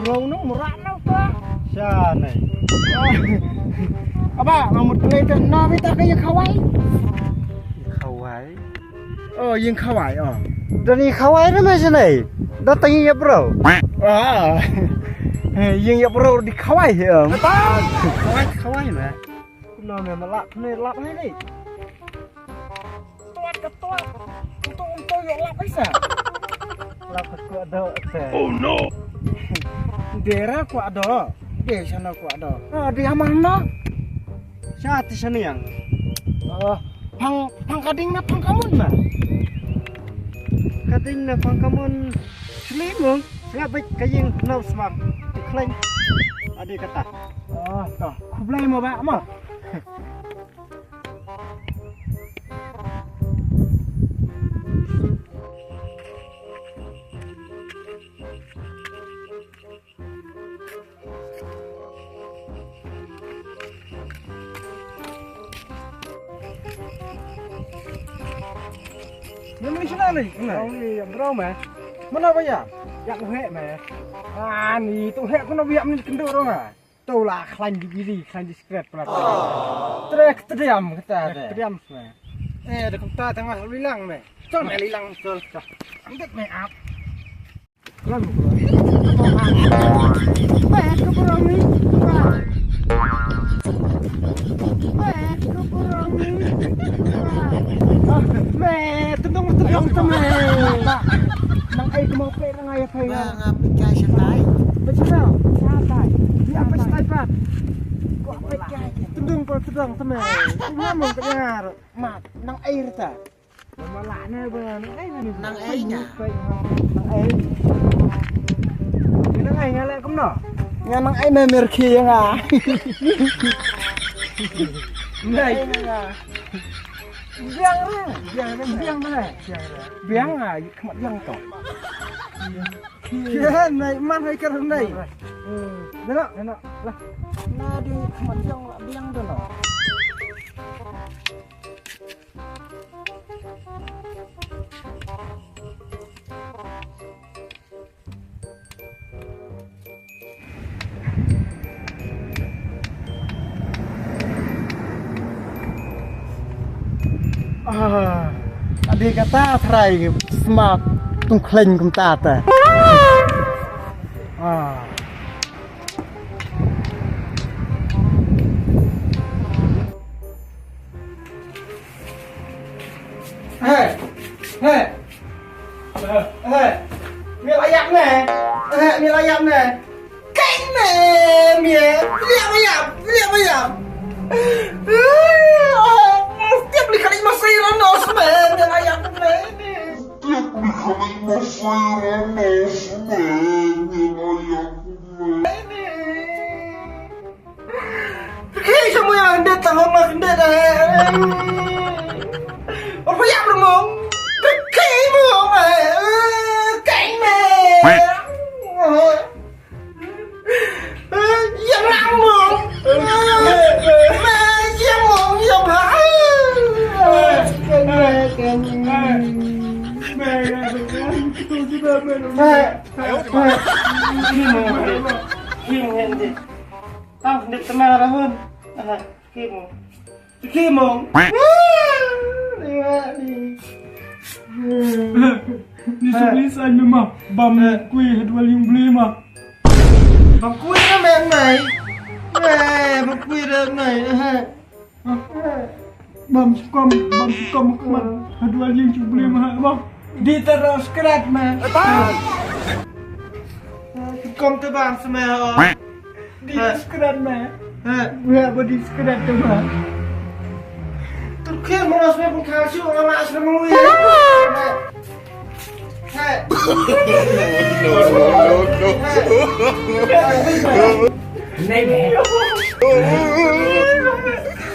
bro nó merakna Pak. Siapa? Apa ngamut ngene no kita kaya khawai. Khawai. Oh, yang khawai oh. Dan ini khawai na macam ni. Datang ya bro. Ah. Yang ya bro di khawai ya. Khawai mah. Kuna memang lap ni. Tuat ke tuat. Untuk yang lap bisa. Lap aku ada. Oh no. Daerah ku ada. Di sana ku ada. Ah, di mana? Siapa di sana yang? Pang kading na pang kamun mah. Kading na pang kamun selimung. Ngapa kaying no semak diklaim. Ada kata. Oh, toh. Ku belai mau ba mah. Yang ni sana ni. Oh iya bro mah. Mana apa ya? Yang hek mah. Ah, ni tu hek kena biak ni kenduk dong ah. Tu lah klan di diri, klan di skret pula. Trek terdiam kata. Terdiam mah. Ada kata tengah lilang meh. Col meh lilang col. Angkat meh up. Klan bro. Meh ke bro ni. Meh ke bro ni. Meh tendung meh. Nang ai mau pe nang ai pe. Ngapa cai santai? Macam mana? Santai. Dia apa santai Pak? Kok pe cai? Tendung temen. Ngomong kedengar. Mak, nang air ta. Malaknya benar. Nang airnya. Nang air. Nang air ngalek kemno? Nga nang air memer ki nga. Nai. Biang mana? Biang ah, kemat biang toh. Iya, naik mana ikan naik. Benar, lah. Nah di kemat biang tu no. Ada kata try smart tungkleng kum tata. Hei. Mie layak nè. Mie layak nè. Cái nè, mie. Lihat ayam. Tiap beli kali masih ronos men, yang ayam ini. Tiap kali masih ranos men, yang ayam Ini. Hei semua yang datang orang hendak apa ya bermong? Kei mong kei me. Yang lambung. Yang mong yang Disulisan memang bam kuih dua yang beli mah. bang kui nó men này. Bang kui được này. Bam sukom kemana? Dua yang beli mah bang. Đi terus skrat man. Kom tu bang semua. Di skrat mah. Gua body skrat tu mah. Turki malas me pun kasih orang nak asal mulu ya. Hei. Này mẹ.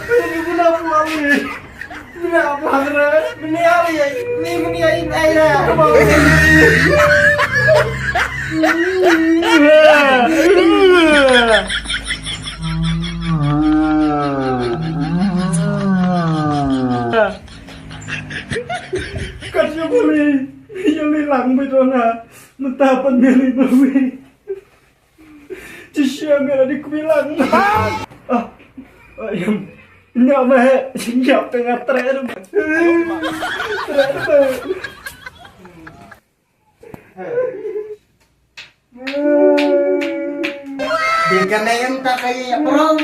Ini guna pulang ni. Guna pulang ni. Ini apa ya? Ini ai dah. Kasih boleh. Yang hilang betul na. Mentapan dari bawi. Cisya merah di kubilang. Yang nggak mah siap tengah tren. Dengan yang tak kayak bro.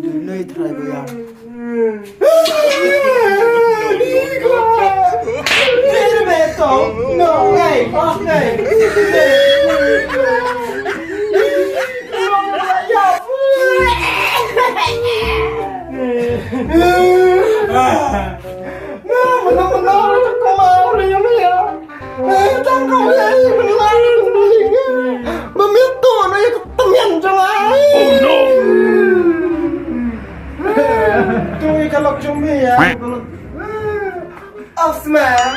Dulu try bayar. Ini betul. No, hey, hey. Benar-benar aku mau dia. Tak kau yang benar meminta dia ketemian jangan. Oh no. Tuh kalau cumi ya. Osman.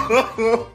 Ha ha ha!